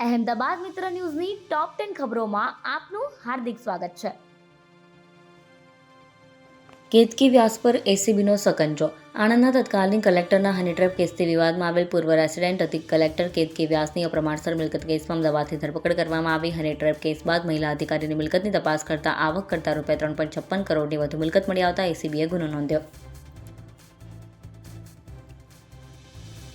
અહેમદાબાદ મિત્ર ન્યૂઝની ટોપ 10 ખબરોમાં આપનું હાર્દિક સ્વાગત છે. કેતકી વ્યાસ પર એસીબીનો સકંજો. આણંદના તત્કાલીન કલેક્ટરના હની ટ્રેપ કેસથી વિવાદમાં આવેલ પૂર્વ રેસિડેન્ટ અધિક કલેક્ટર કેતકી વ્યાસની અપ્રમાણસર મિલકત કેસમાં અમદાવાદથી ધરપકડ કરવામાં આવી. હની ટ્રેપ કેસ બાદ મહિલા અધિકારીની મિલકતની તપાસ કરતા આવક કરતા ₹3.56 કરોડની વધુ મિલકત મળી આવતા એસીબીએ ગુનો નોંધ્યો.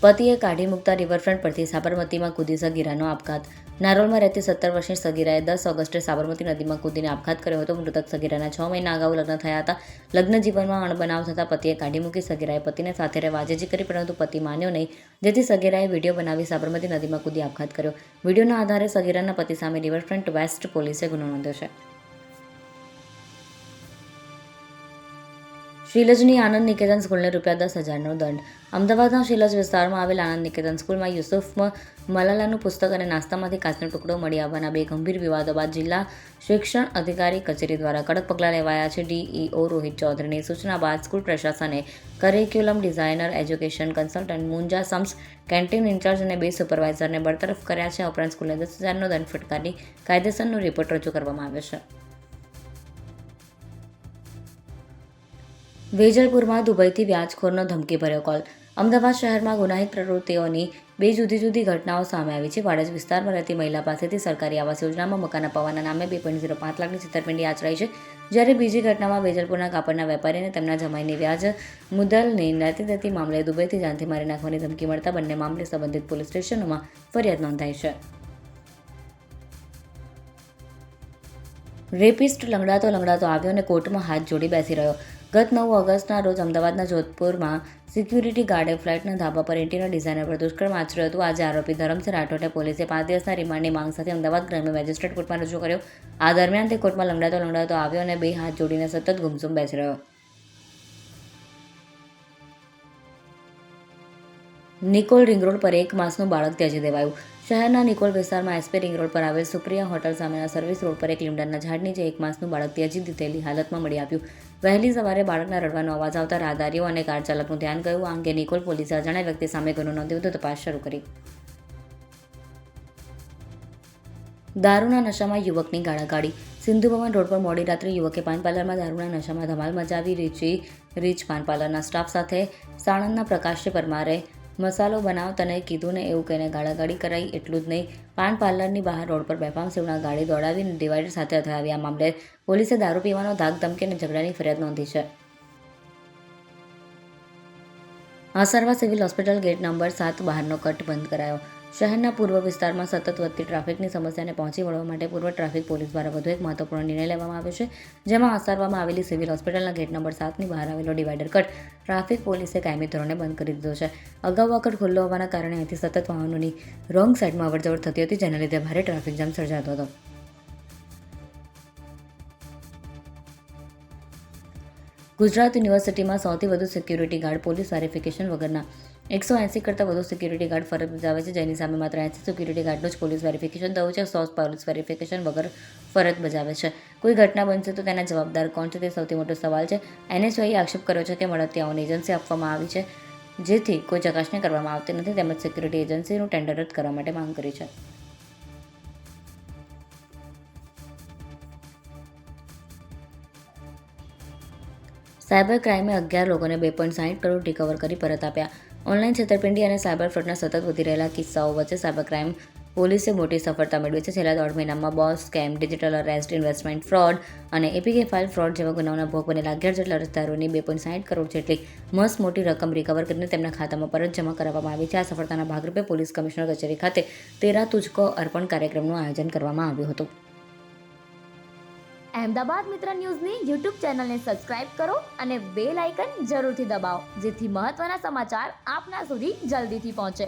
પતિએ કાઢી મૂકતા રિવરફ્રન્ટ પરથી સાબરમતીમાં કૂદી સગીરાનો આપઘાત. નારોલમાં રહેતી 17 વર્ષની સગીરાએ 10 ઓગસ્ટે સાબરમતી નદીમાં કૂદીને આપઘાત કર્યો હતો. મૃતક સગીરાના 6 મહિના અગાઉ લગ્ન થયા હતા. લગ્ન જીવનમાં અણબનાવ થતાં પતિએ કાઢી મૂકી. સગીરાએ પતિને સાથે રહેવા આજીજી કરી, પરંતુ પતિ માન્યો નહીં, જેથી સગીરાએ વિડીયો બનાવી સાબરમતી નદીમાં કૂદી આપઘાત કર્યો. વિડીયોના આધારે સગીરાના પતિ સામે રિવરફ્રન્ટ વેસ્ટ પોલીસે ગુનો નોંધ્યો છે. શીલજની આનંદ નિકેતન સ્કૂલને ₹10,000નો દંડ. અમદાવાદના શીલજ વિસ્તારમાં આવેલ આનંદ નિકેતન સ્કૂલમાં યુસુફ મલાલાનું પુસ્તક અને નાસ્તામાંથી કાચનો ટુકડો મળી આવવાના બે ગંભીર વિવાદો બાદ જિલ્લા શિક્ષણ અધિકારી કચેરી દ્વારા કડક પગલાં લેવાયા છે. ડીઈઓ રોહિત ચૌધરીની સૂચના બાદ સ્કૂલ પ્રશાસને કરિક્યુલમ ડિઝાઇનર, એજ્યુકેશન કન્સલ્ટન્ટ, મુંજા સમ્સ, કેન્ટીન ઇન્ચાર્જ અને 2 સુપરવાઇઝરને બરતરફ કર્યા છે. ઉપરાંત સ્કૂલને ₹10,000નો દંડ ફટકારી કાયદેસરનો રિપોર્ટ રજૂ કરવામાં આવ્યો છે. વેજલપુરમાં દુબઈથી વ્યાજખોરનો ધમકીભર્યો કોલ. અમદાવાદ શહેરમાં ગુનાહિત પ્રવૃત્તિઓની 2 જુદી જુદી ઘટનાઓ સામે આવી છે. વાડજ વિસ્તારમાં રહેતી મહિલા પાસેથી સરકારી આવાસ યોજનામાં મકાન અપાવવાના નામે ₹2.05 લાખની છેતરપિંડી આચરાઈ છે. જ્યારે બીજી ઘટનામાં વેજલપુરના કાપડના વેપારીને તેમના જમાઈની વ્યાજ મુદ્દલની લેતી દેતી મામલે દુબઈથી જાનથી મારી નાખવાની ધમકી મળતા બંને મામલે સંબંધિત પોલીસ સ્ટેશનોમાં ફરિયાદ નોંધાઈ છે. રેપિસ્ટ લંગડાતો આવ્યો અને કોર્ટમાં હાથ જોડી બેસી રહ્યો. ગત 9 ઓગસ્ટના રોજ અમદાવાદના જોધપુરમાં સિક્યુરિટી ગાર્ડે ફ્લેટના ધાબા પર ઇન્ટિરિયર ડિઝાઇનર પર દુષ્કર્મ આચર્યું હતું. આજે આરોપી ધરમસિંહ રાઠોડને પોલીસે 5 દિવસના રિમાન્ડની માંગ સાથે અમદાવાદ ગ્રામ્ય મેજિસ્ટ્રેટ કોર્ટમાં રજૂ કર્યો. આ દરમિયાન તે કોર્ટમાં લંગડાતો આવ્યો અને 2 હાથ જોડીને સતત ગુમસુમ બેસી રહ્યો. નિકોલ રિંગ રોડ પર 1 માસનું બાળક ત્યજી દેવાયું. શહેરના નિકોલ વિસ્તારમાં એસપી રિંગ રોડ પર આવેલ સુપ્રિયા હોટલ સામેના સર્વિસ રોડ પર એક લીમડાના ઝાડ નીચે 1 માસનું બાળક ત્યજી દીધેલી હાલતમાં મળી આવ્યું. વહેલી સવારે બાળકના રડવાનો અવાજ આવતા રાહદારીઓ અને કાર ચાલકનું ધ્યાન ગયું. આ અંગે નિકોલ પોલીસે અજાણ્યા વ્યક્તિ સામે ગુનો નોંધી તપાસ શરૂ કરી. દારૂના નશામાં યુવકની ગાળાગાળી. સિંધુ ભવન રોડ પર મોડી રાત્રે યુવકે પાન પાર્લરમાં દારૂના નશામાં ધમાલ મચાવી. રીચ પાન પાર્લરના સ્ટાફ સાથે સાણંદના પ્રકાશજી પરમારે મસાલો બનાવ તને કીધું ને એવું કહીને ગાળાગાળી કરાઈ. એટલું જ નહીં, પાન પાર્લરની બહાર રોડ પર બેફામ સેવણા ગાડી દોડાવીને ડિવાઈડર સાથે અથડાવી. આ મામલે પોલીસે દારૂ પીવાનો ધાક ધમકી અને ઝઘડાની ફરિયાદ નોંધી છે. આસરવા સિવિલ હોસ્પિટલ ગેટ નંબર 7 બહારનો કટ બંધ કરાયો. શહેરના પૂર્વ વિસ્તારમાં સતત વધતી ટ્રાફિકની સમસ્યાને પહોંચી વળવા માટે પૂર્વ ટ્રાફિક પોલીસ દ્વારા વધુ એક મહત્વપૂર્ણ નિર્ણય લેવામાં આવ્યો છે, જેમાં આસારવામાં આવેલી સિવિલ હોસ્પિટલના ગેટ નંબર 7ની બહાર આવેલો ડિવાઈડર કટ ટ્રાફિક પોલીસે કાયમી ધોરણે બંધ કરી દીધો છે. અગાઉ આ કટ ખુલ્લો હોવાના કારણે અહીંથી સતત વાહનોની રોંગ સાઈડમાં અવરજવર થતી હતી, જેના લીધે ભારે ટ્રાફિક જામ સર્જાતો હતો. ગુજરાત યુનિવર્સિટીમાં સૌથી વધુ સિક્યુરિટી ગાર્ડ પોલીસ વેરિફિકેશન વગરના 180 કરતાં વધુ સિક્યુરિટી ગાર્ડ ફરજ બજાવે છે, જેની સામે માત્ર 80 સિક્યુરિટી ગાર્ડનું જ પોલીસ વેરિફિકેશન થયું છે. 100 પોલીસ વેરિફિકેશન વગર ફરજ બજાવે છે. કોઈ ઘટના બનશે તો તેના જવાબદાર કોણ છે, તે સૌથી મોટો સવાલ છે. એનએસયુએ આક્ષેપ કર્યો છે કે મળતિયાઓને એજન્સી આપવામાં આવી છે, જેથી કોઈ ચકાસણી કરવામાં આવતી નથી, તેમજ સિક્યુરિટી એજન્સીનું ટેન્ડર રદ કરવા માટે માંગ કરી છે. સાયબર ક્રાઇમે 11 લોકોને ₹2.60 કરોડ રિકવર કરી પરત આપ્યા. ઓનલાઈન છેતરપિંડી અને સાયબર ફ્રોડના સતત વધી રહેલા કિસ્સાઓ વચ્ચે સાયબર ક્રાઇમ પોલીસે મોટી સફળતા મેળવી છે. છેલ્લા 1.5 મહિનામાં boss scam, digital arrest, investment fraud અને એપીકે ફાઇલ ફ્રોડ જેવા ગુનાઓના ભોગ બનેલા 11 જેટલા અરજદારોની ₹2.60 કરોડ જેટલી મસ્ત મોટી રકમ રિકવર કરીને તેમના ખાતામાં પરત જમા કરાવવામાં આવી છે. આ સફળતાના ભાગરૂપે પોલીસ કમિશનર કચેરી ખાતે 'તેરા તુજકો અર્પણ' કાર્યક્રમનું આયોજન કરવામાં આવ્યું હતું. અહેમદાબાદ મિત્ર ન્યૂઝની યુટ્યુબ ચેનલને સબસ્ક્રાઇબ કરો અને બેલ આઇકન જરૂરથી દબાવો, જેથી મહત્વના સમાચાર આપના સુધી જલ્દીથી પહોંચે.